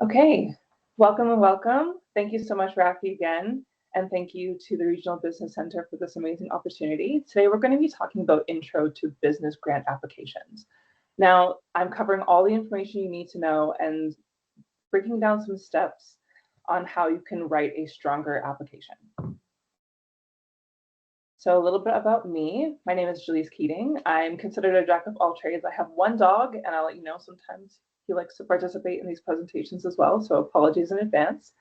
Okay, welcome and welcome. Thank you so much, Rafi, again. And thank you to the Regional Business Center for this amazing opportunity. Today, we're going to be talking about Intro to Business Grant Applications. Now, I'm covering all the information you need to know and breaking down some steps on how you can write a stronger application. So a little bit about me. My name is Jelise Keating. I'm considered a jack of all trades. I have one dog, and I'll let you know sometimes he likes to participate in these presentations as well, so apologies in advance.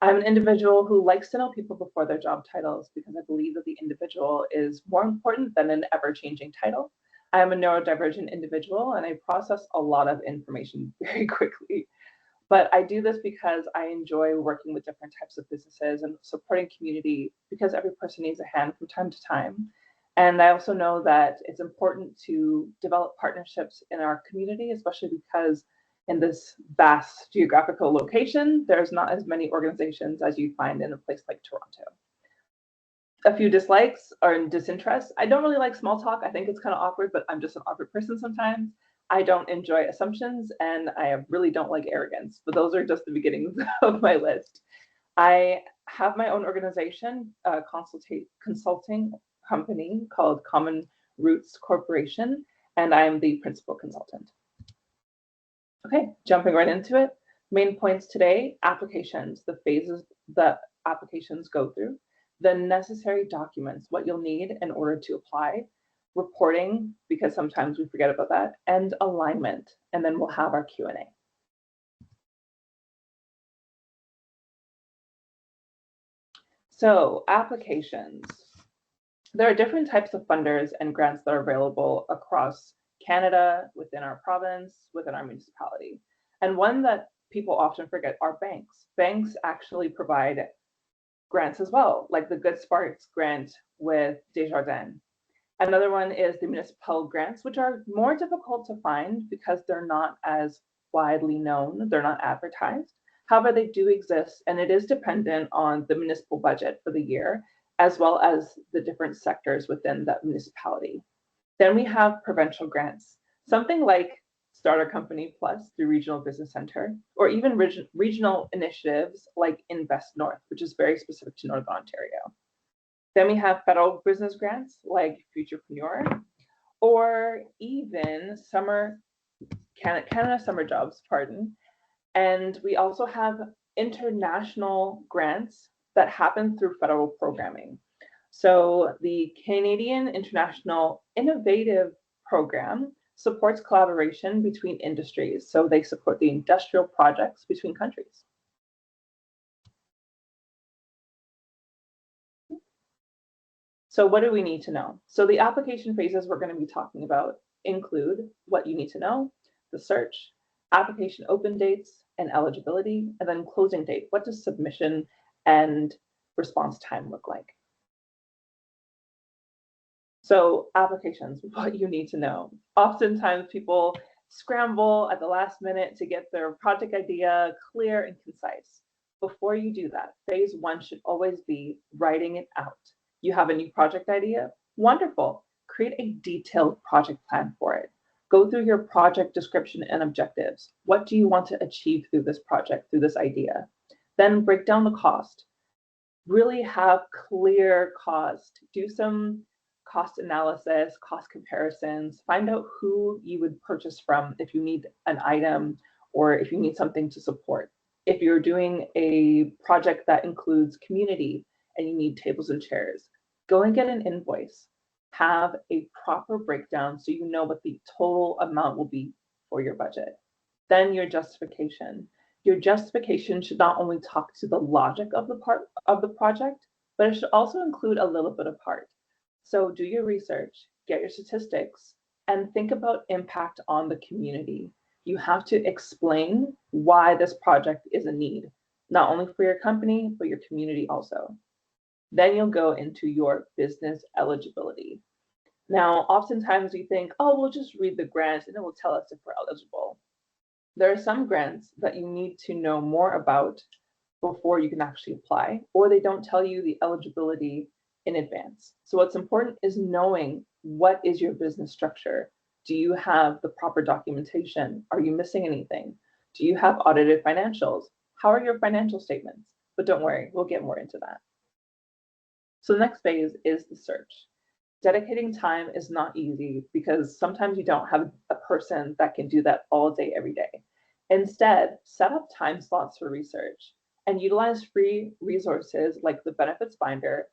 I'm an individual who likes to know people before their job titles because I believe that the individual is more important than an ever-changing title. I am a neurodivergent individual, and I process a lot of information very quickly. But I do this because I enjoy working with different types of businesses and supporting community because every person needs a hand from time to time. And I also know that it's important to develop partnerships in our community, especially because in this vast geographical location, there's not as many organizations as you'd find in a place like Toronto. A few dislikes or disinterest. I don't really like small talk. I think it's kind of awkward, but I'm just an awkward person sometimes. I don't enjoy assumptions, and I really don't like arrogance, but those are just the beginnings of my list. I have my own organization, a consulting company called Common Roots Corporation, and I'm the principal consultant. Okay, jumping right into it. Main points today: applications, the phases that applications go through, the necessary documents, what you'll need in order to apply, reporting, because sometimes we forget about that, and alignment, and then we'll have our Q&A. So applications. There are different types of funders and grants that are available across Canada, within our province, within our municipality. And one that people often forget are banks. Banks actually provide grants as well, like the Good Sparks grant with Desjardins. Another one is the municipal grants, which are more difficult to find because they're not as widely known, they're not advertised. However, they do exist, and it is dependent on the municipal budget for the year, as well as the different sectors within that municipality. Then we have provincial grants, something like Starter Company Plus through Regional Business Center, or even regional initiatives like Invest North, which is very specific to Northern Ontario. Then we have federal business grants like Futurepreneur, or even Canada Summer Jobs, pardon. And we also have international grants that happen through federal programming. So the Canadian International Innovative Program supports collaboration between industries. So they support the industrial projects between countries. So what do we need to know? So the application phases we're going to be talking about include what you need to know, the search, application open dates and eligibility, and then closing date. What does submission and response time look like? So applications, what you need to know. Oftentimes people scramble at the last minute to get their project idea clear and concise. Before you do that, phase one should always be writing it out. You have a new project idea? Wonderful. Create a detailed project plan for it. Go through your project description and objectives. What do you want to achieve through this project, through this idea? Then break down the cost. Really have clear cost. Do some cost analysis, cost comparisons. Find out who you would purchase from if you need an item or if you need something to support. If you're doing a project that includes community and you need tables and chairs, go and get an invoice. Have a proper breakdown so you know what the total amount will be for your budget. Then your justification. Your justification should not only talk to the logic of the project, but it should also include a little bit of heart. So do your research, get your statistics, and think about impact on the community. You have to explain why this project is a need, not only for your company, but your community also. Then you'll go into your business eligibility. Now, oftentimes we think, oh, we'll just read the grant and it will tell us if we're eligible. There are some grants that you need to know more about before you can actually apply, or they don't tell you the eligibility in advance. So what's important is knowing what is your business structure. Do you have the proper documentation? Are you missing anything? Do you have audited financials? How are your financial statements? But don't worry, we'll get more into that. So the next phase is the search. Dedicating time is not easy because sometimes you don't have a person that can do that all day, every day. Instead, set up time slots for research and utilize free resources like the benefits binder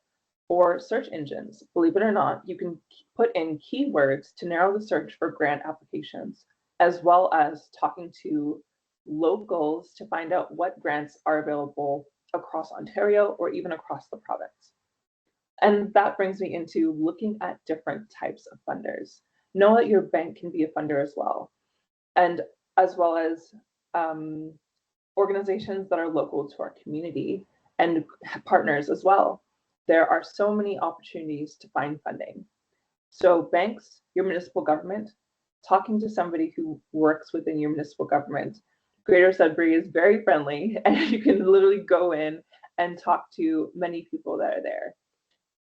or search engines. Believe it or not, you can put in keywords to narrow the search for grant applications, as well as talking to locals to find out what grants are available across Ontario or even across the province. And that brings me into looking at different types of funders. Know that your bank can be a funder as well, and as well as organizations that are local to our community and partners as well. There are so many opportunities to find funding. So banks, your municipal government, talking to somebody who works within your municipal government. Greater Sudbury is very friendly, and you can literally go in and talk to many people that are there.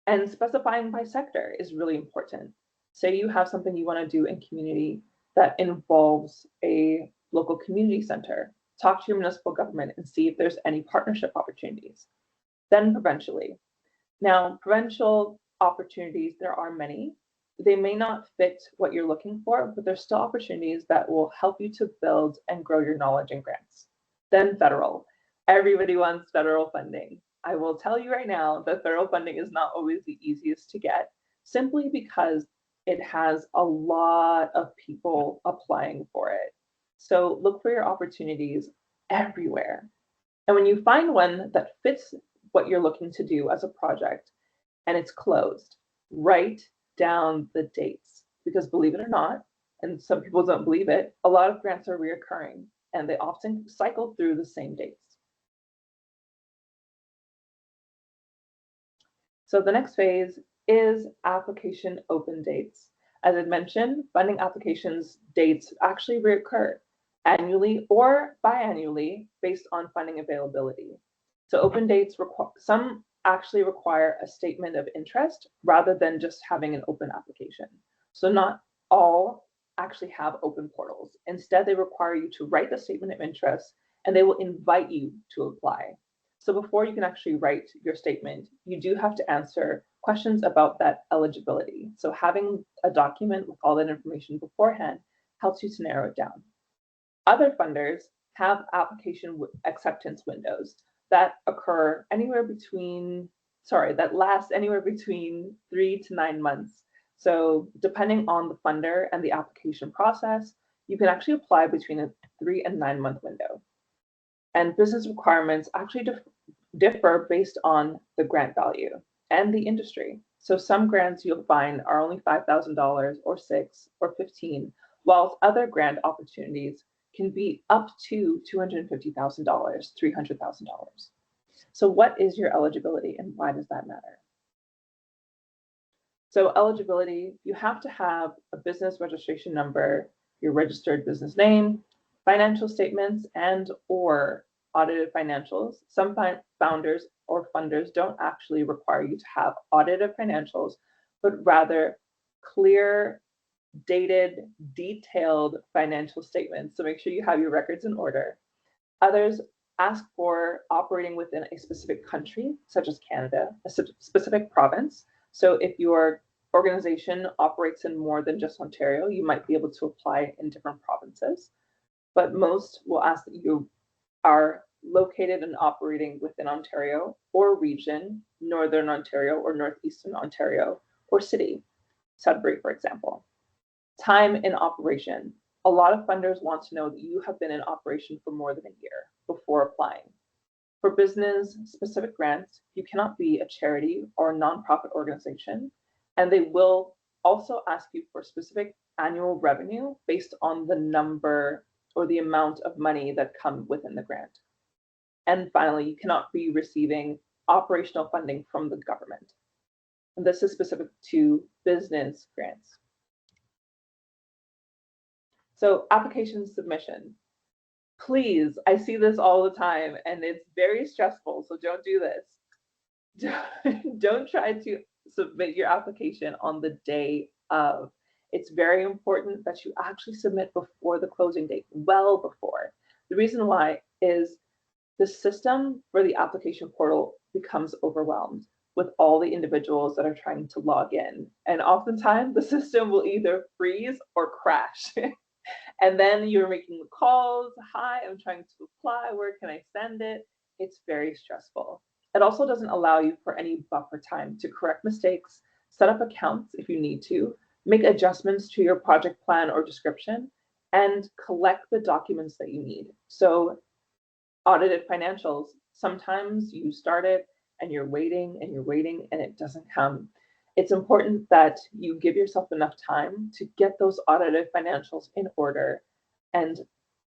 And specifying by sector is really important. Say you have something you want to do in community that involves a local community center. Talk to your municipal government and see if there's any partnership opportunities. Then provincially. Now, provincial opportunities, there are many. They may not fit what you're looking for, but there's still opportunities that will help you to build and grow your knowledge and grants. Then federal. Everybody wants federal funding. I will tell you right now that federal funding is not always the easiest to get, simply because it has a lot of people applying for it. So look for your opportunities everywhere. And when you find one that fits what you're looking to do as a project and it's closed, write down the dates. Because believe it or not, and some people don't believe it, a lot of grants are reoccurring and they often cycle through the same dates. So the next phase is application open dates. As I mentioned, funding applications dates actually reoccur annually or biannually based on funding availability. So open dates, some actually require a statement of interest rather than just having an open application. So not all actually have open portals. Instead, they require you to write the statement of interest and they will invite you to apply. So before you can actually write your statement, you do have to answer questions about that eligibility. So having a document with all that information beforehand helps you to narrow it down. Other funders have application acceptance windows that occur anywhere between, that last anywhere between 3 to 9 months. So depending on the funder and the application process, you can actually apply between a 3 and 9 month window. And business requirements actually differ based on the grant value and the industry. So some grants you'll find are only $5,000 or $6,000 or $15,000, while other grant opportunities can be up to $250,000, $300,000. So what is your eligibility and why does that matter? So eligibility, you have to have a business registration number, your registered business name, financial statements and or audited financials. Some founders or funders don't actually require you to have audited financials, but rather clear, dated, detailed financial statements. So make sure you have your records in order. Others ask for operating within a specific country, such as Canada, a specific province. So if your organization operates in more than just Ontario, you might be able to apply in different provinces. But most will ask that you are located and operating within Ontario or region, Northern Ontario or Northeastern Ontario, or city, Sudbury, for example. Time in operation. A lot of funders want to know that you have been in operation for more than a year before applying. For business-specific grants, you cannot be a charity or a nonprofit organization, and they will also ask you for specific annual revenue based on the number or the amount of money that come within the grant. And finally, you cannot be receiving operational funding from the government. And this is specific to business grants. So application submission. Please, I see this all the time and it's very stressful, so don't do this. Don't try to submit your application on the day of. It's very important that you actually submit before the closing date, well before. The reason why is the system for the application portal becomes overwhelmed with all the individuals that are trying to log in. And oftentimes the system will either freeze or crash. And then you're making the calls. Hi, I'm trying to apply. Where can I send it? It's very stressful. It also doesn't allow you for any buffer time to correct mistakes, set up accounts if you need to, make adjustments to your project plan or description, and collect the documents that you need. So audited financials, sometimes you start it and you're waiting and you're waiting and it doesn't come. It's important that you give yourself enough time to get those audited financials in order and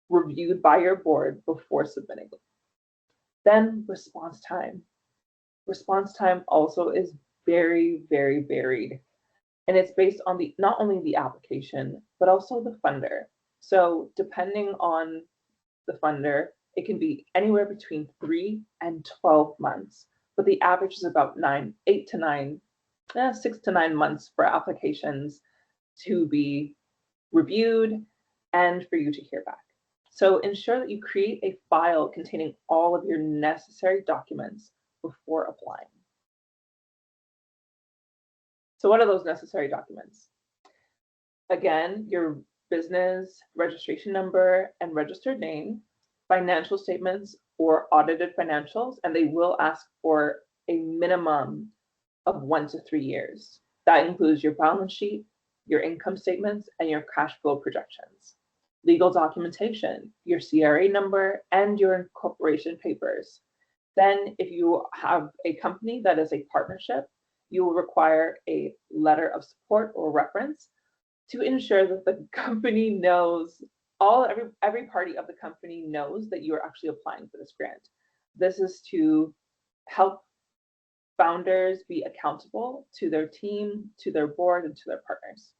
reviewed by your board before submitting. Then response time. Response time also is very, very varied. And it's based on the not only the application, but also the funder. So depending on the funder, it can be anywhere between 3 and 12 months, but the average is about 6 to 9 months for applications to be reviewed and for you to hear back. So ensure that you create a file containing all of your necessary documents before applying. So what are those necessary documents? Again, your business registration number and registered name, financial statements or audited financials, and they will ask for a minimum of 1 to 3 years. That includes your balance sheet, your income statements, and your cash flow projections. Legal documentation, your CRA number, and your incorporation papers. Then if you have a company that is a partnership, you will require a letter of support or reference to ensure that the company knows, every party of the company knows that you are actually applying for this grant. This is to help founders be accountable to their team, to their board, and to their partners.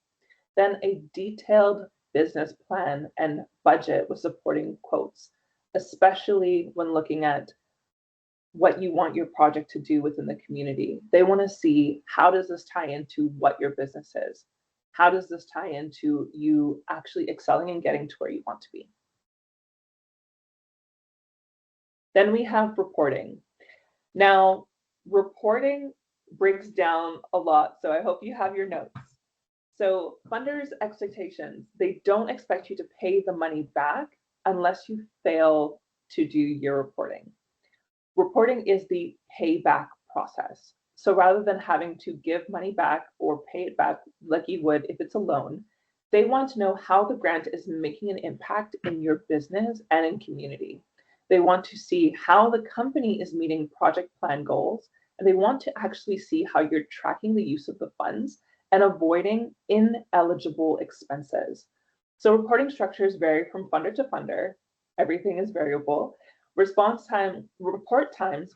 Then a detailed business plan and budget with supporting quotes, especially when looking at what you want your project to do within the community. They want to see, how does this tie into what your business is? How does this tie into you actually excelling and getting to where you want to be? Then we have reporting. Now, reporting breaks down a lot, so I hope you have your notes. So funders' expectations, they don't expect you to pay the money back unless you fail to do your reporting. Reporting is the payback process. So rather than having to give money back or pay it back like you would if it's a loan, they want to know how the grant is making an impact in your business and in community. They want to see how the company is meeting project plan goals, and they want to actually see how you're tracking the use of the funds and avoiding ineligible expenses. So reporting structures vary from funder to funder. Everything is variable. Report times,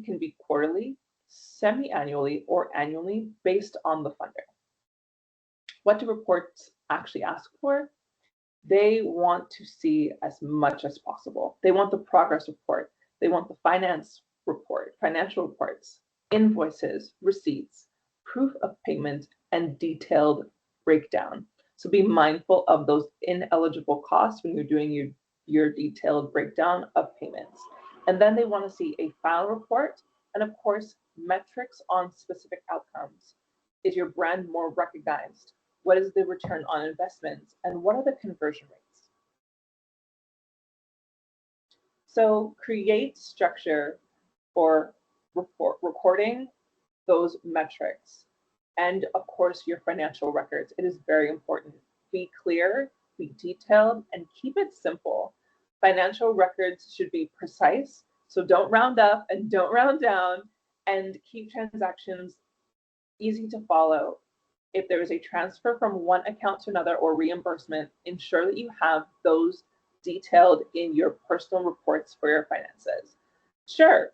can be quarterly, semi-annually, or annually based on the funder. What do reports actually ask for? They want to see as much as possible. They want the progress report. They want the financial reports, invoices, receipts, proof of payment, and detailed breakdown. So be mindful of those ineligible costs when you're doing your detailed breakdown of payments. And then they want to see a final report and, of course, metrics on specific outcomes. Is your brand more recognized? What is the return on investments? And what are the conversion rates? So create structure for recording those metrics and, of course, your financial records. It is very important. Be clear, be detailed, and keep it simple. Financial records should be precise, so don't round up and don't round down, and keep transactions easy to follow. If there is a transfer from one account to another or reimbursement, ensure that you have those detailed in your personal reports for your finances. Sure,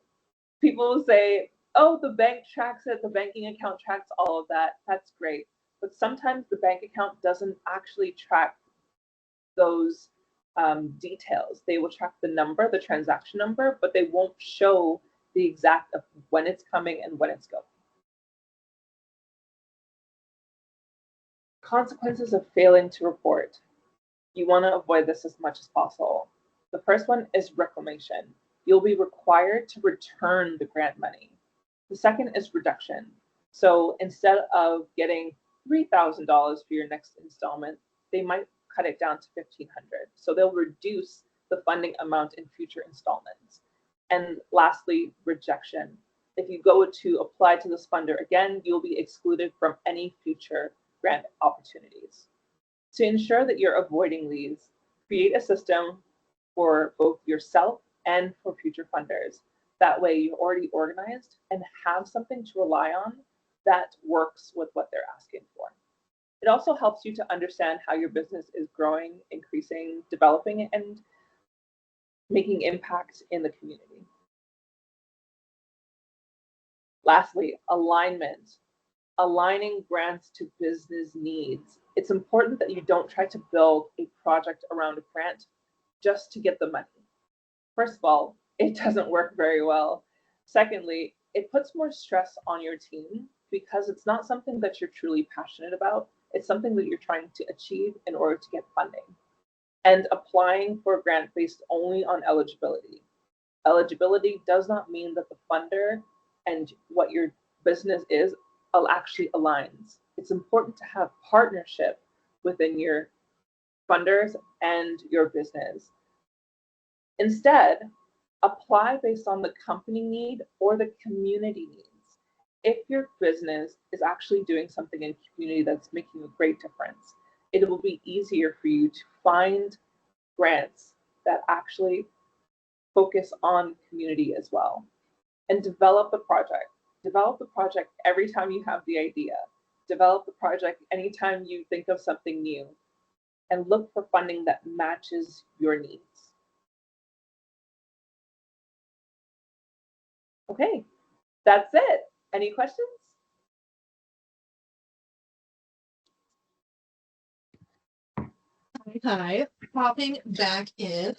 people will say, oh, the bank tracks it, the banking account tracks all of that. That's great. But sometimes the bank account doesn't actually track those details. They will track the number, the transaction number, but they won't show the exact of when it's coming and when it's going. Consequences of failing to report. You want to avoid this as much as possible. The first one is reclamation. You'll be required to return the grant money. The second is reduction. So instead of getting $3,000 for your next installment, they might cut it down to $1,500. So they'll reduce the funding amount in future installments. And lastly, rejection. If you go to apply to this funder again, you'll be excluded from any future grant opportunities. To ensure that you're avoiding these, create a system for both yourself and for future funders. That way you're already organized and have something to rely on that works with what they're asking for. It also helps you to understand how your business is growing, increasing, developing, and making impact in the community. Lastly, alignment. Aligning grants to business needs. It's important that you don't try to build a project around a grant just to get the money. First of all, it doesn't work very well. Secondly, it puts more stress on your team because it's not something that you're truly passionate about. It's something that you're trying to achieve in order to get funding. And applying for a grant based only on eligibility. Eligibility does not mean that the funder and what your business is actually aligns. It's important to have partnership within your funders and your business. Instead, apply based on the company need or the community needs. If your business is actually doing something in community that's making a great difference, it will be easier for you to find grants that actually focus on community as well. And develop the project. Develop the project every time you have the idea. Develop the project anytime you think of something new. And look for funding that matches your needs. Okay, that's it. Any questions? Hi, popping back in.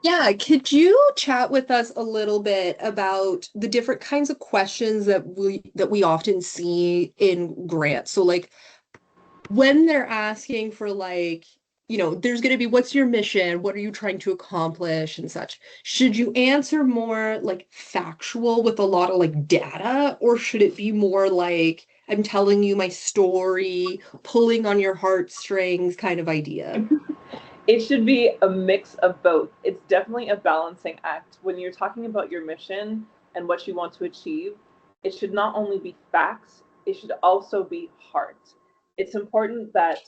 Yeah, could you chat with us a little bit about the different kinds of questions that we often see in grants? So like when they're asking for like, there's going to be what's your mission? What are you trying to accomplish and such? Should you answer more like factual with a lot of like data, or should it be more like I'm telling you my story, pulling on your heartstrings kind of idea? It should be a mix of both. It's definitely a balancing act. When you're talking about your mission and what you want to achieve, it should not only be facts, it should also be heart. It's important that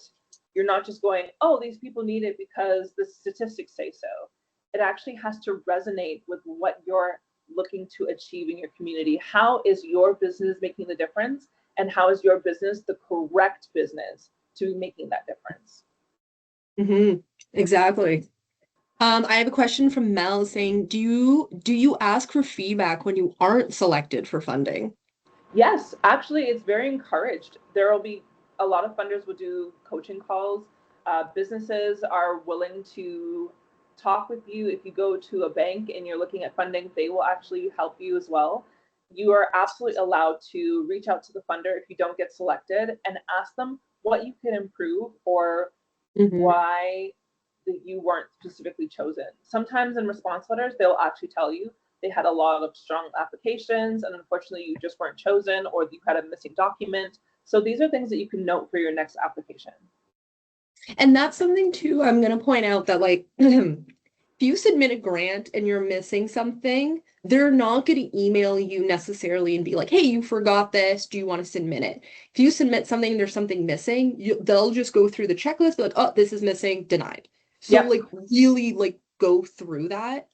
you're not just going, oh, these people need it because the statistics say so. It actually has to resonate with what you're looking to achieve in your community. How is your business making the difference? And how is your business the correct business to be making that difference? Mm-hmm. Exactly. I have a question from Mel saying, do you ask for feedback when you aren't selected for funding? Yes, actually, it's very encouraged. There will be a lot of funders will do coaching calls. Businesses are willing to talk with you. If you go to a bank and you're looking at funding, they will actually help you as well. You are absolutely allowed to reach out to the funder if you don't get selected and ask them what you can improve or Hmm. why that you weren't specifically chosen. Sometimes in response letters, they'll actually tell you they had a lot of strong applications and unfortunately you just weren't chosen or you had a missing document. So these are things that you can note for your next application. And that's something too, I'm going to point out that like if you submit a grant and you're missing something, they're not going to email you necessarily and be like, "Hey, you forgot this. Do you want to submit it?" If you submit something, there's something missing, they'll just go through the checklist, be like, "Oh, this is missing, denied." So Yep. like really like go through that.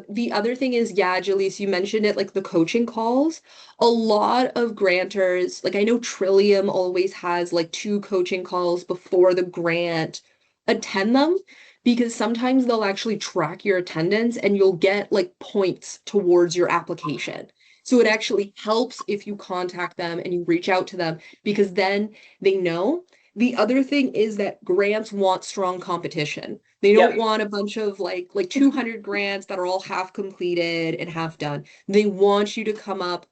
The other thing is, yeah, Jelise, you mentioned it, like the coaching calls. A lot of grantors, like I know Trillium always has like two coaching calls before the grant. Attend them because sometimes they'll actually track your attendance and you'll get like points towards your application. So it actually helps if you contact them and you reach out to them because then they know. The other thing is that grants want strong competition. They don't Yep. want a bunch of like 200 grants that are all half completed and half done. They want you to come up,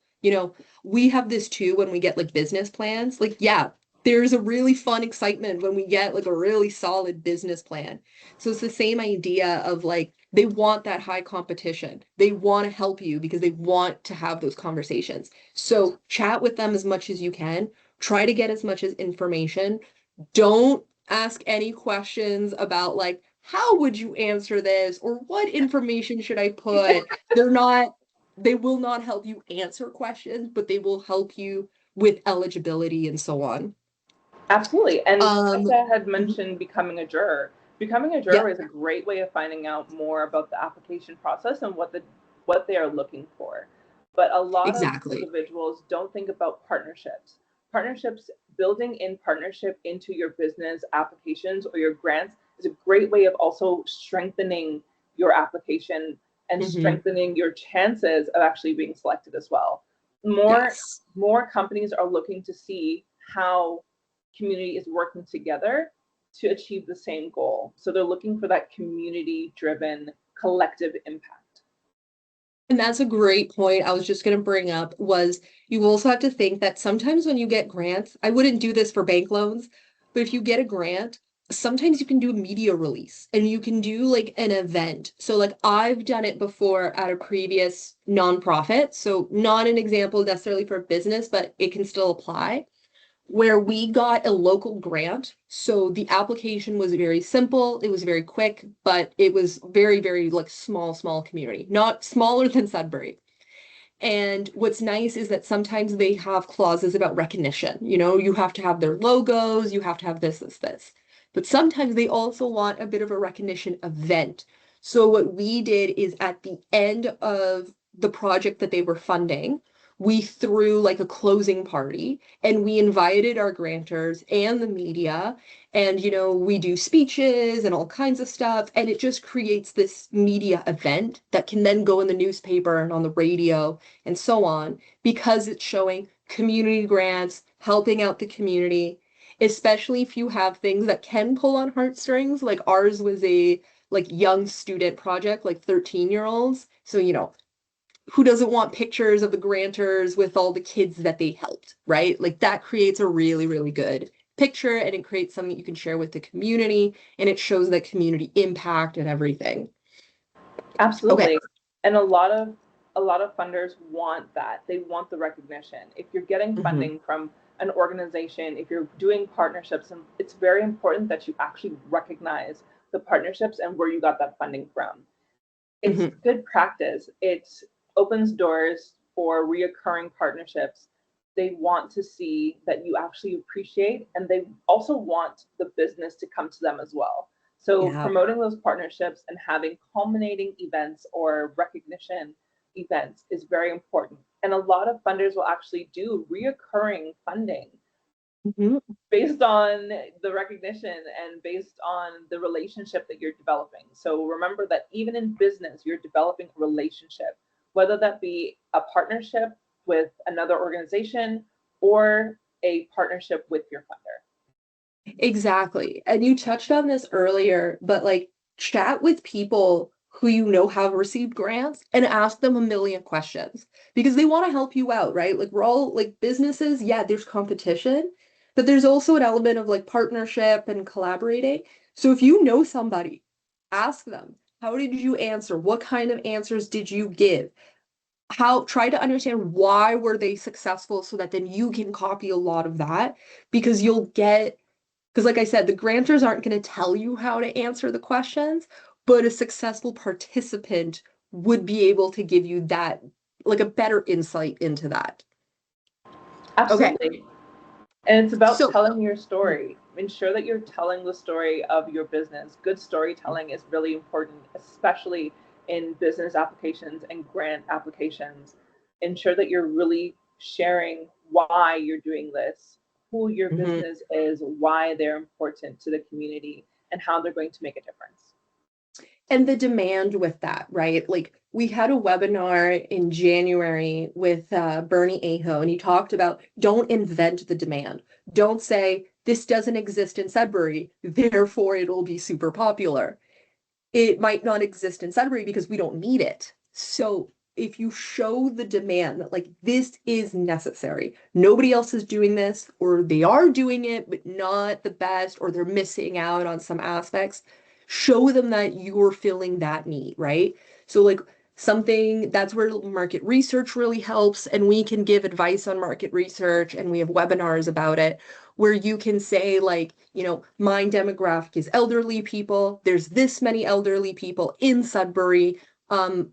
we have this too when we get like business plans. Like, yeah, there's a really fun excitement when we get like a really solid business plan. So it's the same idea of like they want that high competition. They want to help you because they want to have those conversations. So chat with them as much as you can. Try to get as much as information. Don't ask any questions about like how would you answer this or what information should I put? They're not they will not help you answer questions, but they will help you with eligibility and so on. Absolutely. And Um, Tessa had mhm. mentioned becoming a juror. Becoming a Yeah, juror is a great way of finding out more about the application process and what they are looking for. But a lot of exactly. individuals don't think about partnerships. Partnerships, building in partnership into your business applications or your grants is a great way of also strengthening your application and Hmm. strengthening your chances of actually being selected as well. More Yes. more companies are looking to see how community is working together to achieve the same goal. So they're looking for that community driven collective impact. And that's a great point. I was just going to bring up was you also have to think that sometimes when you get grants, I wouldn't do this for bank loans, but if you get a grant, sometimes you can do a media release and you can do like an event. So like I've done it before at a previous nonprofit. So not an example necessarily for business, but it can still apply where we got a local grant. So the application was very simple, it was very quick, but it was very, very like small community, not smaller than Sudbury. And what's nice is that sometimes they have clauses about recognition. You know, you have to have their logos, you have to have this. But sometimes they also want a bit of a recognition event. So what we did is at the end of the project that they were funding, we threw like a closing party and we invited our grantors and the media and we do speeches and all kinds of stuff and it just creates this media event that can then go in the newspaper and on the radio and so on, because it's showing community grants, helping out the community, especially if you have things that can pull on heartstrings. Like ours was a like young student project, like 13-year-olds. So, who doesn't want pictures of the grantors with all the kids that they helped, right? Like that creates a really, really good picture and it creates something you can share with the community and it shows that community impact and everything. Okay. Absolutely. And a lot of funders want that. They want the recognition. If you're getting Hmm. funding from an organization, if you're doing partnerships, and it's very important that you actually recognize the partnerships and where you got that funding from. It's Hmm. good practice. It opens doors for reoccurring partnerships. They want to see that you actually appreciate, and they also want the business to come to them as well. So Yeah. promoting those partnerships and having culminating events or recognition events is very important. And a lot of funders will actually do reoccurring funding Hmm. based on the recognition and based on the relationship that you're developing. So remember that even in business, you're developing a relationship, whether that be a partnership with another organization or a partnership with your funder. Exactly. And you touched on this earlier, but like chat with people who have received grants and ask them a million questions because they want to help you out, right? Like we're all like businesses, yeah, there's competition, but there's also an element of like partnership and collaborating. So if you know somebody, ask them, how did you answer? What kind of answers did you give? How try to understand why were they successful so that then you can copy a lot of that because you'll get because, like I said, the grantors aren't going to tell you how to answer the questions, but a successful participant would be able to give you that, like a better insight into that. Okay, Absolutely. And it's about so telling your story. Ensure that you're telling the story of your business. Good storytelling is really important, especially in business applications and grant applications. Ensure that you're really sharing why you're doing this, who your mhm. business is, why they're important to the community, and how they're going to make a difference. And the demand with that, right? Like we had a webinar in January with Bernie Aho, and he talked about don't invent the demand. Don't say this doesn't exist in Sudbury, therefore it'll be super popular. It might not exist in Sudbury because we don't need it. So if you show the demand that like this is necessary, nobody else is doing this, or they are doing it, but not the best, or they're missing out on some aspects, show them that you're filling that need, right? So like something that's where market research really helps, and we can give advice on market research, and we have webinars about it where you can say like, my demographic is elderly people. There's this many elderly people in Sudbury.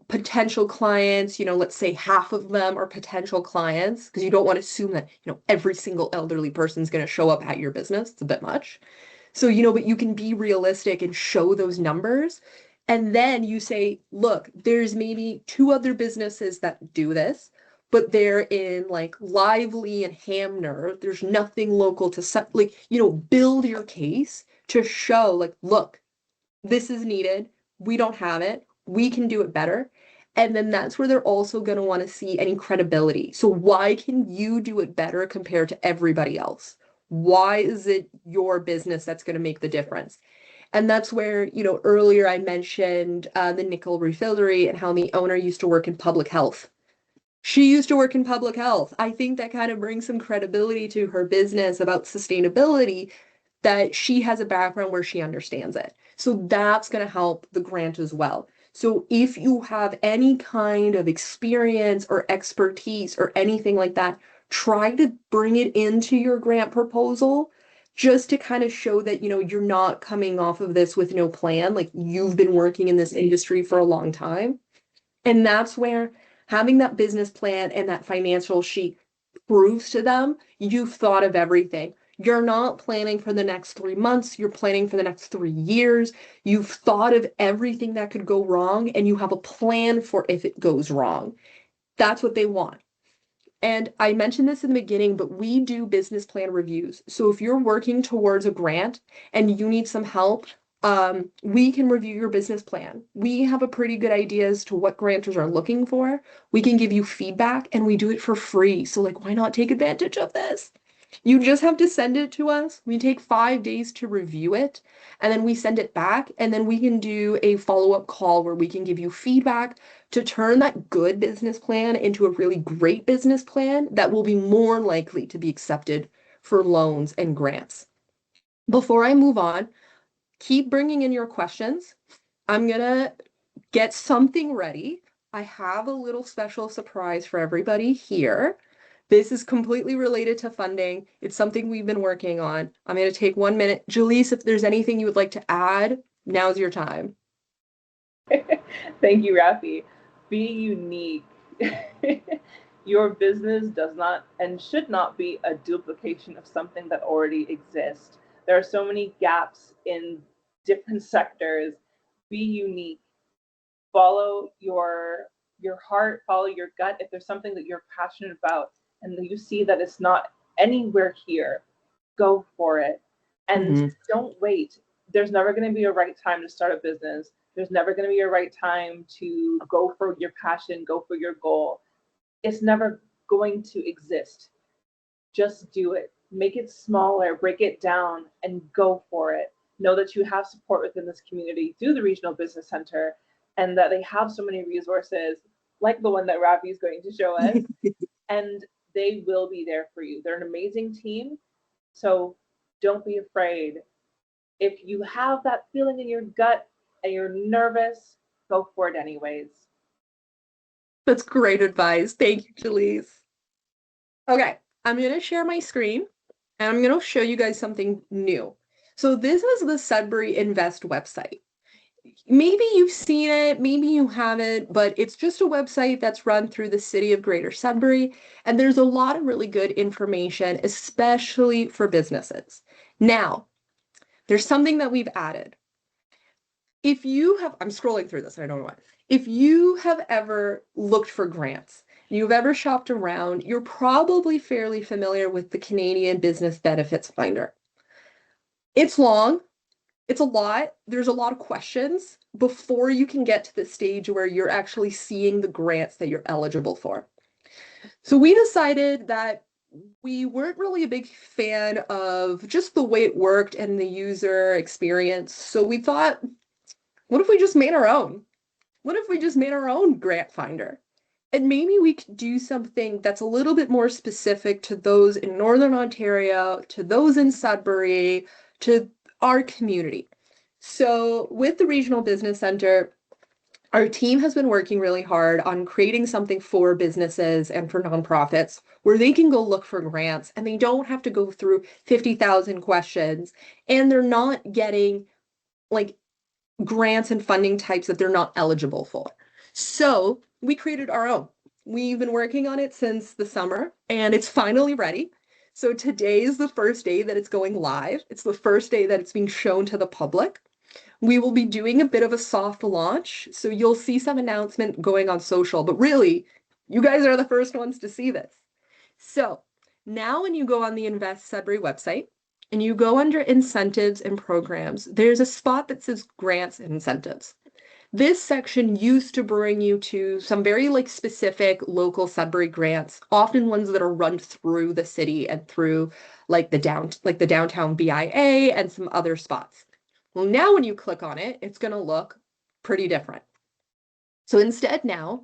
Potential clients, let's say half of them are potential clients, because you don't want to assume that, every single elderly person is going to show up at your business. It's a bit much. So, but you can be realistic and show those numbers. And then you say, look, there's maybe two other businesses that do this, but they're in like Lively and Hamner. There's nothing local to, like, build your case to show, like, look, this is needed. We don't have it. We can do it better. And then that's where they're also going to want to see any credibility. So why can you do it better compared to everybody else? Why is it your business that's going to make the difference? And that's where, earlier I mentioned the nickel refillery and how the owner used to work in public health. She used to work in public health. I think that kind of brings some credibility to her business about sustainability, that she has a background where she understands it. So that's going to help the grant as well. So if you have any kind of experience or expertise or anything like that, try to bring it into your grant proposal, just to kind of show that, you're not coming off of this with no plan. Like, you've been working in this industry for a long time. And that's where having that business plan and that financial sheet proves to them you've thought of everything. You're not planning for the next 3 months, you're planning for the next 3 years. You've thought of everything that could go wrong, and you have a plan for if it goes wrong. That's what they want. And I mentioned this in the beginning, but we do business plan reviews. So if you're working towards a grant and you need some help, we can review your business plan. We have a pretty good idea as to what grantors are looking for. We can give you feedback, and we do it for free. So like, why not take advantage of this? You just have to send it to us. We take 5 days to review it, and then we send it back, and then we can do a follow-up call where we can give you feedback to turn that good business plan into a really great business plan that will be more likely to be accepted for loans and grants. Before I move on, keep bringing in your questions. I'm gonna get something ready. I have a little special surprise for everybody here. This is completely related to funding. It's something we've been working on. I'm going to take 1 minute. Jelise, if there's anything you would like to add, now's your time. Thank you, Rafi. Be unique. Your business does not and should not be a duplication of something that already exists. There are so many gaps in different sectors. Be unique. Follow your heart, follow your gut. If there's something that you're passionate about and you see that it's not anywhere here, go for it. And don't wait. There's never going to be a right time to start a business. There's never going to be a right time to go for your passion, go for your goal. It's never going to exist. Just do it. Make it smaller, break it down, and go for it. Know that you have support within this community through the Regional Business Center, and that they have so many resources like the one that Rafi is going to show us, and they will be there for you. They're an amazing team, so don't be afraid. If you have that feeling in your gut and you're nervous, go for it anyways. That's great advice. Thank you, Jelise. Okay, I'm going to share my screen, and I'm going to show you guys something new. So this is the Sudbury Invest website. Maybe you've seen it, maybe you haven't, but it's just a website that's run through the city of Greater Sudbury, and there's a lot of really good information, especially for businesses. Now, there's something that we've added. If you have, I'm scrolling through this, I don't know why. If you have ever looked for grants, you've ever shopped around, you're probably fairly familiar with the Canadian Business Benefits Finder. It's long. It's a lot. There's a lot of questions before you can get to the stage where you're actually seeing the grants that you're eligible for. So we decided that we weren't really a big fan of just the way it worked and the user experience. So we thought, what if we just made our own? What if we just made our own grant finder? And maybe we could do something that's a little bit more specific to those in Northern Ontario, to those in Sudbury, to our community. So, with the Regional Business Center, our team has been working really hard on creating something for businesses and for nonprofits where they can go look for grants and they don't have to go through 50,000 questions and they're not getting like grants and funding types that they're not eligible for. So we created our own. We've been working on it since the summer and it's finally ready. So today is the first day that it's going live. It's the first day that it's being shown to the public. We will be doing a bit of a soft launch. So you'll see some announcement going on social, but really, you guys are the first ones to see this. So now when you go on the Invest Sudbury website and you go under incentives and programs, there's a spot that says grants and incentives. This section used to bring you to some very like specific local Sudbury grants, often ones that are run through the city and through like the downtown BIA and some other spots. Well, now when you click on it, it's going to look pretty different. So instead now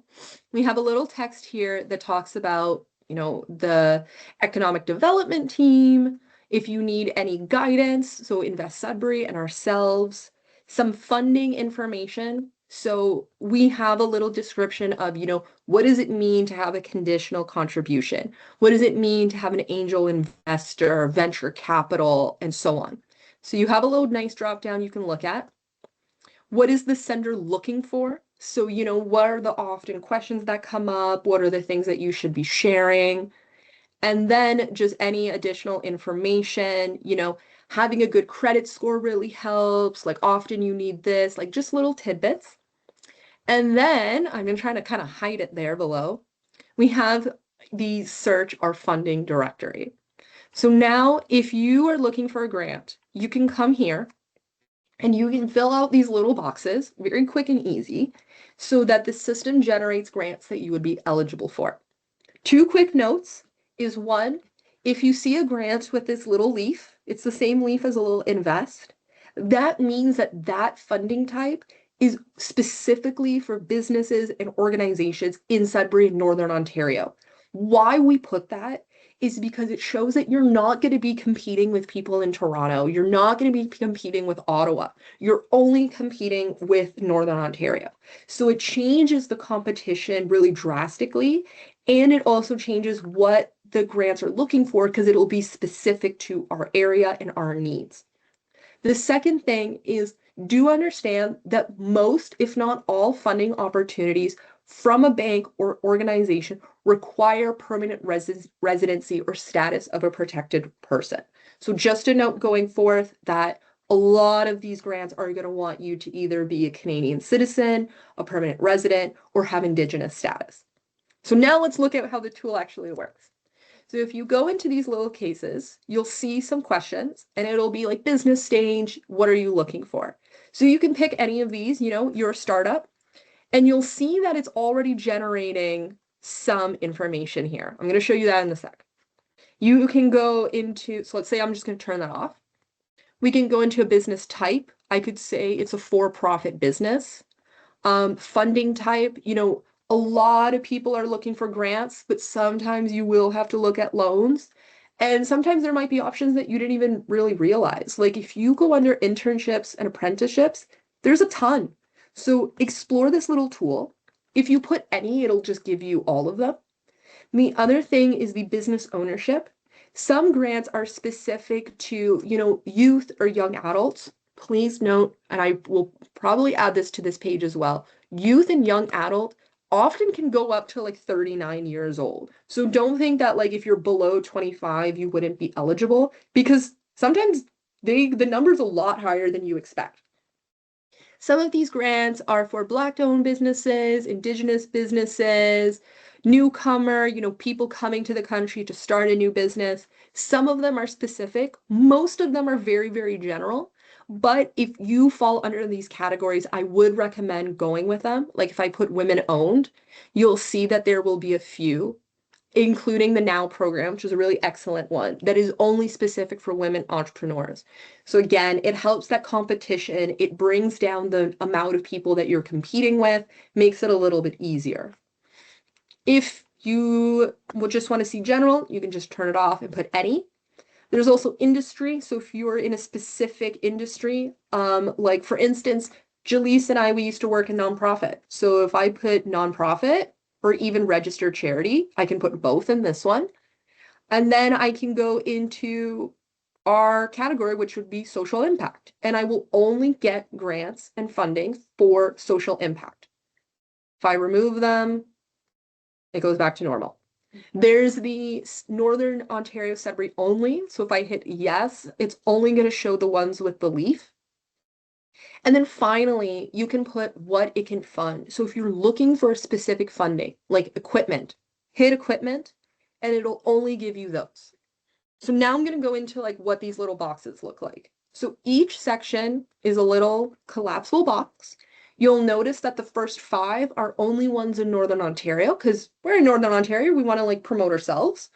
we have a little text here that talks about, the economic development team, if you need any guidance, so Invest Sudbury and ourselves, some funding information. So we have a little description of, what does it mean to have a conditional contribution? What does it mean to have an angel investor, venture capital, and so on. So you have a little nice drop down you can look at. What is the sender looking for? So, what are the often questions that come up? What are the things that you should be sharing? And then just any additional information, having a good credit score really helps. Like often you need this, like just little tidbits. And then I'm going to try to kind of hide it there below. We have the search our funding directory. So now if you are looking for a grant, you can come here and you can fill out these little boxes, very quick and easy, so that the system generates grants that you would be eligible for. Two quick notes is one, if you see a grant with this little leaf, it's the same leaf as a little invest. That means that that funding type is specifically for businesses and organizations in Sudbury and Northern Ontario. Why we put that is because it shows that you're not going to be competing with people in Toronto. You're not going to be competing with Ottawa. You're only competing with Northern Ontario. So it changes the competition really drastically. And it also changes what the grants are looking for because it'll be specific to our area and our needs. The second thing is do understand that most, if not all, funding opportunities from a bank or organization require permanent residency or status of a protected person. So just a note going forth that a lot of these grants are going to want you to either be a Canadian citizen, a permanent resident, or have Indigenous status. So now let's look at how the tool actually works. So if you go into these little cases, you'll see some questions and it'll be like business stage, what are you looking for? So you can pick any of these, you're a startup, and you'll see that it's already generating some information here. I'm going to show you that in a sec. You can go into, so let's say I'm just going to turn that off. We can go into a business type. I could say it's a for-profit business. Funding type, a lot of people are looking for grants, but sometimes you will have to look at loans. And sometimes there might be options that you didn't even really realize. Like if you go under internships and apprenticeships, there's a ton. So explore this little tool. If you put any, it'll just give you all of them. The other thing is the business ownership. Some grants are specific to, youth or young adults. Please note, and I will probably add this to this page as well, youth and young adult often can go up to like 39 years old. So don't think that like if you're below 25, you wouldn't be eligible because sometimes the number's a lot higher than you expect. Some of these grants are for Black-owned businesses, Indigenous businesses, newcomer, people coming to the country to start a new business. Some of them are specific. Most of them are very, very general. But if you fall under these categories, I would recommend going with them. Like if I put women owned, you'll see that there will be a few, including the Now program, which is a really excellent one that is only specific for women entrepreneurs. So again, it helps that competition. It brings down the amount of people that you're competing with, makes it a little bit easier. If you would just want to see general, you can just turn it off and put any. There's also industry. So if you're in a specific industry, like for instance, Jelise and I, we used to work in nonprofit. So if I put nonprofit or even registered charity, I can put both in this one. And then I can go into our category, which would be social impact. And I will only get grants and funding for social impact. If I remove them, it goes back to normal. There's the Northern Ontario Sudbury only. So if I hit yes, it's only going to show the ones with the leaf. And then finally, you can put what it can fund. So if you're looking for a specific funding, like equipment, hit equipment, and it'll only give you those. So now I'm going to go into like what these little boxes look like. So each section is a little collapsible box. You'll notice that the first 5 are only ones in Northern Ontario because we're in Northern Ontario. We want to like promote ourselves.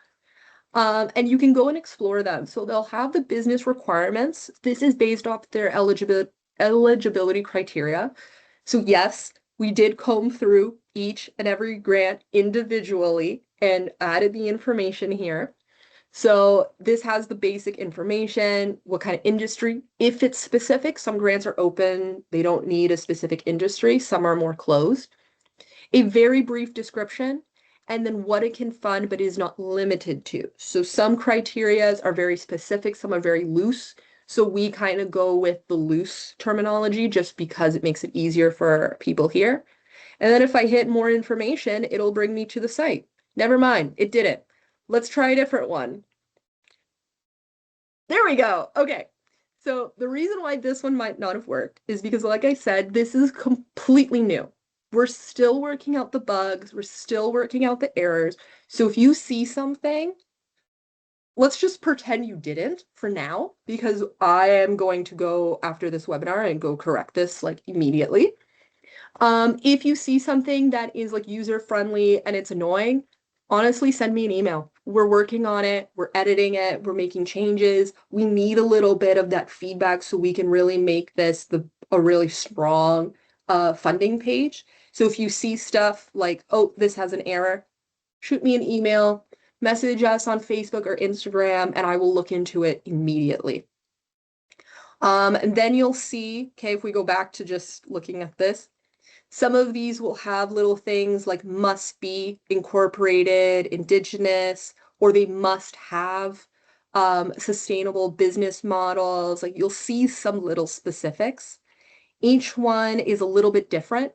And you can go and explore them. So they'll have the business requirements. This is based off their eligibility criteria. So yes, we did comb through each and every grant individually and added the information here. So this has the basic information, what kind of industry. If it's specific, some grants are open. They don't need a specific industry. Some are more closed. A very brief description, and then what it can fund, but is not limited to. So some criterias are very specific, some are very loose. So we kind of go with the loose terminology just because it makes it easier for people here. And then if I hit more information, it'll bring me to the site. Never mind, it did it. Let's try a different one. There we go. Okay. So the reason why this one might not have worked is because, like I said, this is completely new. We're still working out the bugs. We're still working out the errors. So if you see something, let's just pretend you didn't for now, because I am going to go after this webinar and go correct this like immediately. If you see something that is like user friendly and it's annoying, honestly, send me an email. We're working on it, we're editing it, we're making changes. We need a little bit of that feedback so we can really make this a really strong funding page. So if you see stuff like, oh, this has an error, shoot me an email, message us on Facebook or Instagram, and I will look into it immediately. And then you'll see, okay, if we go back to just looking at this, some of these will have little things like must be incorporated, indigenous, or they must have sustainable business models. Like you'll see some little specifics. Each one is a little bit different.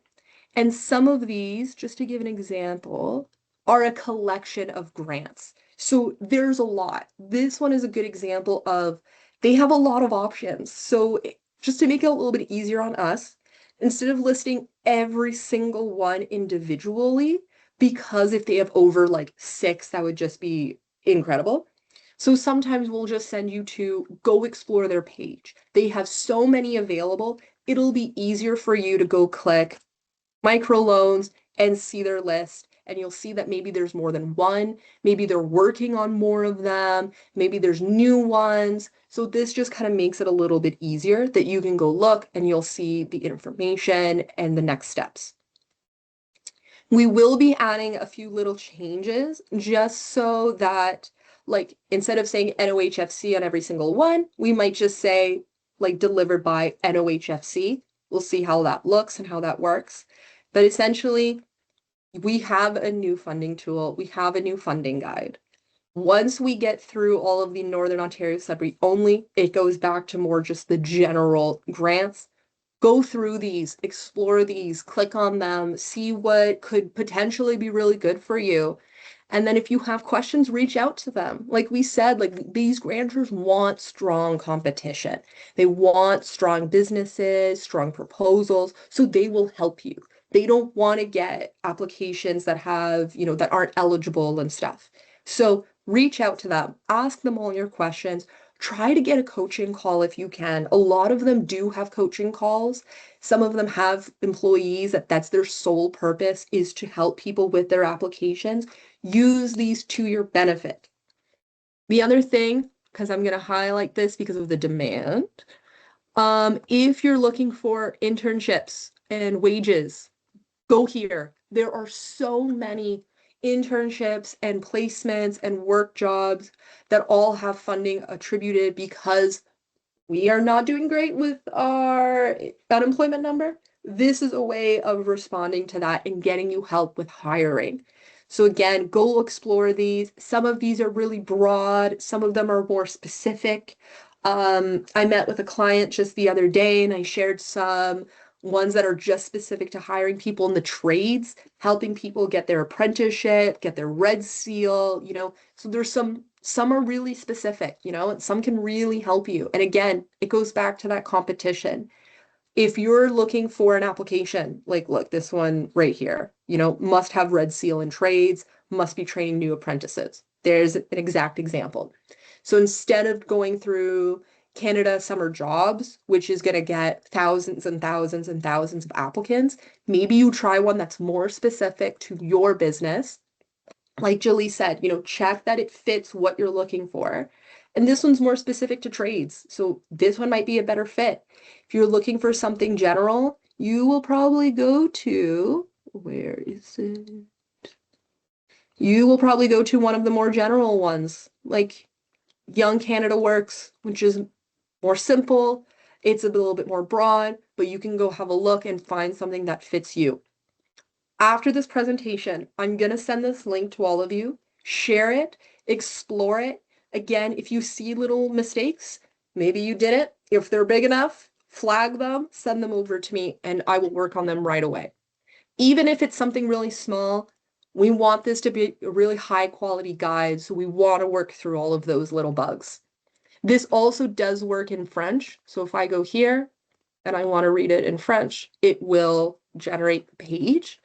And some of these, just to give an example, are a collection of grants. So there's a lot. This one is a good example of they have a lot of options. So just to make it a little bit easier on us, instead of listing every single one individually, because if they have over like 6, that would just be incredible. So sometimes we'll just send you to go explore their page. They have so many available. It'll be easier for you to go click microloans and see their list. And you'll see that maybe there's more than one. Maybe they're working on more of them. Maybe there's new ones. So this just kind of makes it a little bit easier that you can go look and you'll see the information and the next steps. We will be adding a few little changes just so that, like, instead of saying NOHFC on every single one, we might just say, like, delivered by NOHFC. We'll see how that looks and how that works. But essentially, we have a new funding tool. We have a new funding guide. Once we get through all of the Northern Ontario Sudbury only, it goes back to more just the general grants. Go through these, explore these, click on them, see what could potentially be really good for you. And then if you have questions, reach out to them. Like we said, like these grantors want strong competition. They want strong businesses, strong proposals, so they will help you. They don't want to get applications that have, that aren't eligible and stuff. So reach out to them, ask them all your questions, try to get a coaching call if you can. A lot of them do have coaching calls. Some of them have employees that's their sole purpose is to help people with their applications. Use these to your benefit. The other thing, because I'm going to highlight this because of the demand, if you're looking for internships and wages, go here. There are so many internships and placements and work jobs that all have funding attributed because we are not doing great with our unemployment number. This is a way of responding to that and getting you help with hiring. So again, go explore these. Some of these are really broad, some of them are more specific. I met with a client just the other day and I shared some ones that are just specific to hiring people in the trades, helping people get their apprenticeship, get their red seal, So there's some are really specific, and some can really help you. And again, it goes back to that competition. If you're looking for an application, like look, this one right here, must have red seal in trades, must be training new apprentices. There's an exact example. So instead of going through Canada Summer Jobs, which is going to get thousands and thousands and thousands of applicants, maybe you try one that's more specific to your business. Like Jelise said, check that it fits what you're looking for. And this one's more specific to trades. So this one might be a better fit. If you're looking for something general, you will probably go to, where is it? You will probably go to one of the more general ones, like Young Canada Works, which is more simple. It's a little bit more broad, but you can go have a look and find something that fits you. After this presentation, I'm going to send this link to all of you. Share it, explore it. Again, if you see little mistakes, maybe you did it. If they're big enough, flag them, send them over to me, and I will work on them right away. Even if it's something really small, we want this to be a really high quality guide, so we want to work through all of those little bugs. This also does work in French. So if I go here and I want to read it in French, it will generate the page.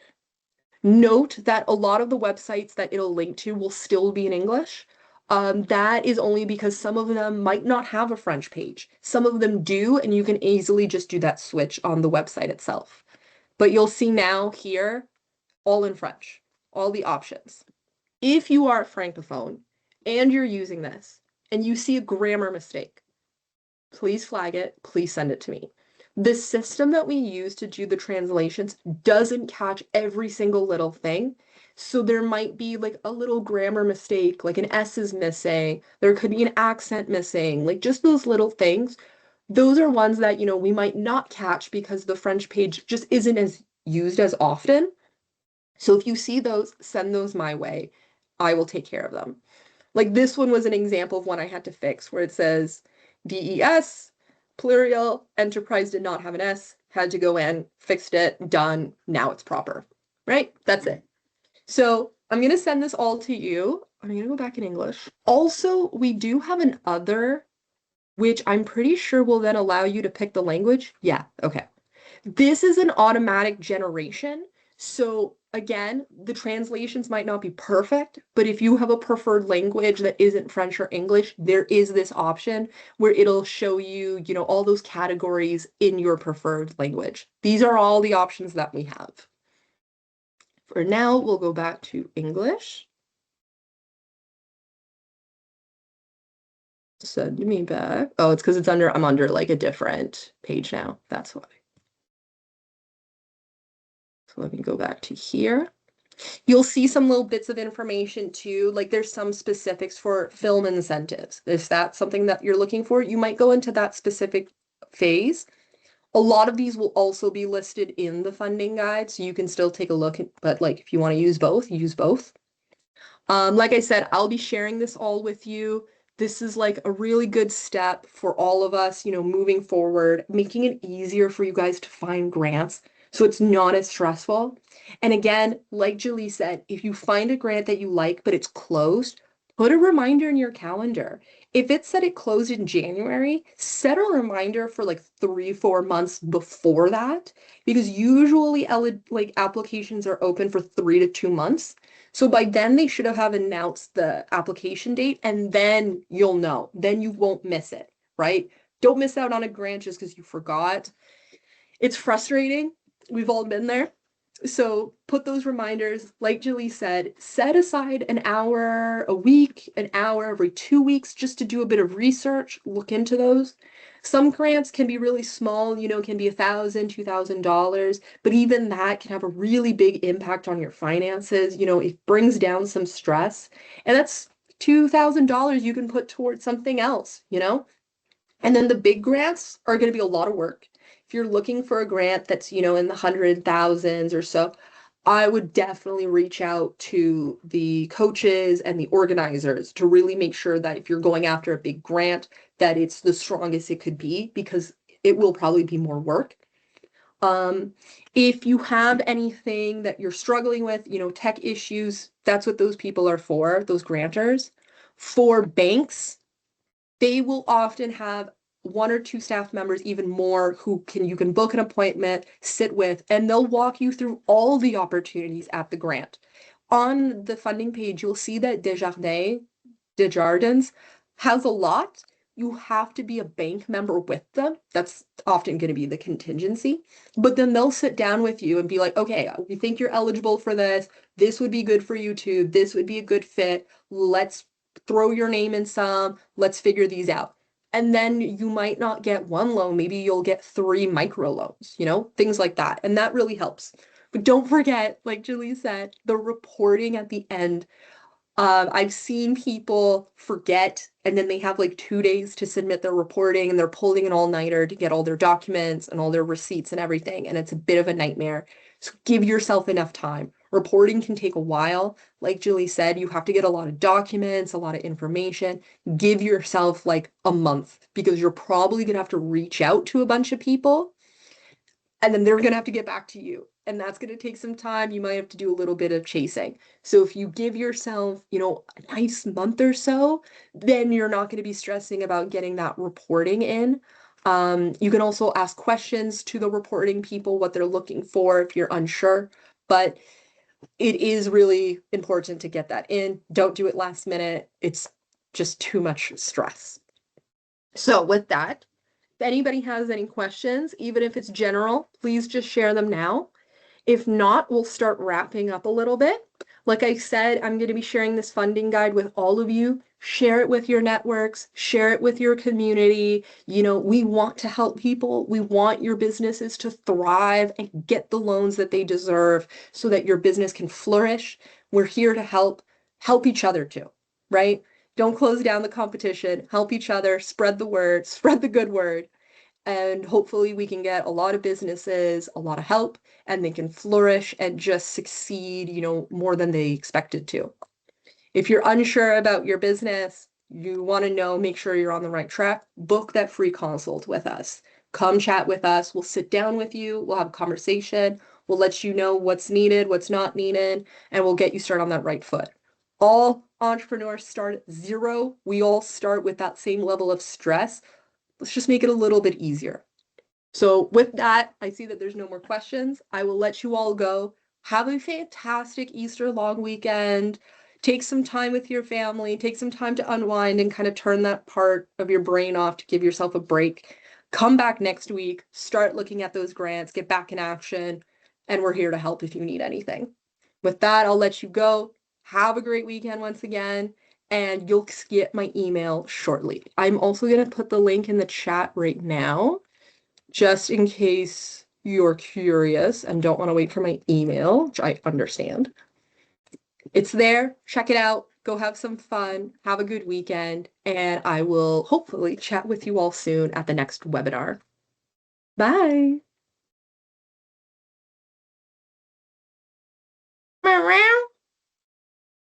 Note that a lot of the websites that it'll link to will still be in English. That is only because some of them might not have a French page. Some of them do, and you can easily just do that switch on the website itself. But you'll see now here, all in French, all the options. If you are a Francophone and you're using this and you see a grammar mistake, please flag it, please send it to me. The system that we use to do the translations doesn't catch every single little thing. So there might be like a little grammar mistake, like an S is missing. There could be an accent missing, like just those little things. Those are ones that, we might not catch because the French page just isn't as used as often. So if you see those, send those my way. I will take care of them. Like this one was an example of one I had to fix where it says DES, plurial, enterprise did not have an S, had to go in, fixed it, done, now it's proper, right? That's it. So I'm going to send this all to you. I'm going to go back in English. Also, we do have an other, which I'm pretty sure will then allow you to pick the language. Yeah, okay. This is an automatic generation. So again, the translations might not be perfect, but if you have a preferred language that isn't French or English, there is this option where it'll show you, all those categories in your preferred language. These are all the options that we have. For now, we'll go back to English. Send me back. Oh, it's because I'm under like a different page now. That's why. So let me go back to here. You'll see some little bits of information too, like there's some specifics for film incentives. If that's something that you're looking for, you might go into that specific phase. A lot of these will also be listed in the funding guide, so you can still take a look at, but like if you want to use both, use both. Like I said, I'll be sharing this all with you. This is like a really good step for all of us, moving forward, making it easier for you guys to find grants so it's not as stressful. And again, like Julie said, if you find a grant that you like, but it's closed, put a reminder in your calendar. If it said it closed in January, set a reminder for like 3-4 months before that, because usually like applications are open for 3 to 2 months. So by then they should have announced the application date and then you'll know. Then you won't miss it, right? Don't miss out on a grant just because you forgot. It's frustrating. We've all been there. So put those reminders, like Julie said, set aside an hour a week, an hour every 2 weeks just to do a bit of research, look into those. Some grants can be really small, can be $1,000, $2,000, but even that can have a really big impact on your finances. It brings down some stress, and that's $2,000 you can put towards something else. And then the big grants are going to be a lot of work. If you're looking for a grant that's, in the hundred thousands or so, I would definitely reach out to the coaches and the organizers to really make sure that if you're going after a big grant, that it's the strongest it could be, because it will probably be more work. Um, if you have anything that you're struggling with, tech issues, that's what those people are for, those grantors. For banks, they will often have one or two staff members, even more, who you can book an appointment, sit with, and they'll walk you through all the opportunities at the grant. On the funding page, you'll see that Desjardins has a lot. You have to be a bank member with them. That's often going to be the contingency. But then they'll sit down with you and be like, okay, we think you're eligible for this. This would be good for you too. This would be a good fit. Let's throw your name in some. Let's figure these out. And then you might not get one loan. Maybe you'll get 3 micro loans, things like that. And that really helps. But don't forget, like Jelise said, the reporting at the end. I've seen people forget, and then they have like 2 days to submit their reporting, and they're pulling an all-nighter to get all their documents and all their receipts and everything, and it's a bit of a nightmare. So give yourself enough time. Reporting can take a while. Like Julie said, you have to get a lot of documents, a lot of information. Give yourself like a month, because you're probably going to have to reach out to a bunch of people, and then they're going to have to get back to you. And that's going to take some time. You might have to do a little bit of chasing. So if you give yourself, a nice month or so, then you're not going to be stressing about getting that reporting in. You can also ask questions to the reporting people, what they're looking for if you're unsure. But it is really important to get that in. Don't do it last minute. It's just too much stress. So with that, if anybody has any questions, even if it's general, please just share them now. If not, we'll start wrapping up a little bit. Like I said, I'm going to be sharing this funding guide with all of you. Share it with your networks, share it with your community. We want to help people. We want your businesses to thrive and get the loans that they deserve so that your business can flourish. We're here to help each other too, right? Don't close down the competition. Help each other, spread the word, spread the good word. And hopefully we can get a lot of businesses a lot of help, and they can flourish and just succeed, more than they expected to. If you're unsure about your business, you want to know, make sure you're on the right track, book that free consult with us. Come chat with us. We'll sit down with you. We'll have a conversation. We'll let you know what's needed, what's not needed, and we'll get you started on that right foot. All entrepreneurs start at zero. We all start with that same level of stress. Let's just make it a little bit easier. So with that, I see that there's no more questions. I will let you all go. Have a fantastic Easter long weekend. Take some time with your family. Take some time to unwind and kind of turn that part of your brain off to give yourself a break. Come back next week. Start looking at those grants. Get back in action. And we're here to help if you need anything. With that, I'll let you go. Have a great weekend once again, and you'll get my email shortly. I'm also going to put the link in the chat right now, just in case you're curious and don't want to wait for my email, which I understand. It's there. Check it out. Go have some fun. Have a good weekend. And I will hopefully chat with you all soon at the next webinar. Bye. Meow.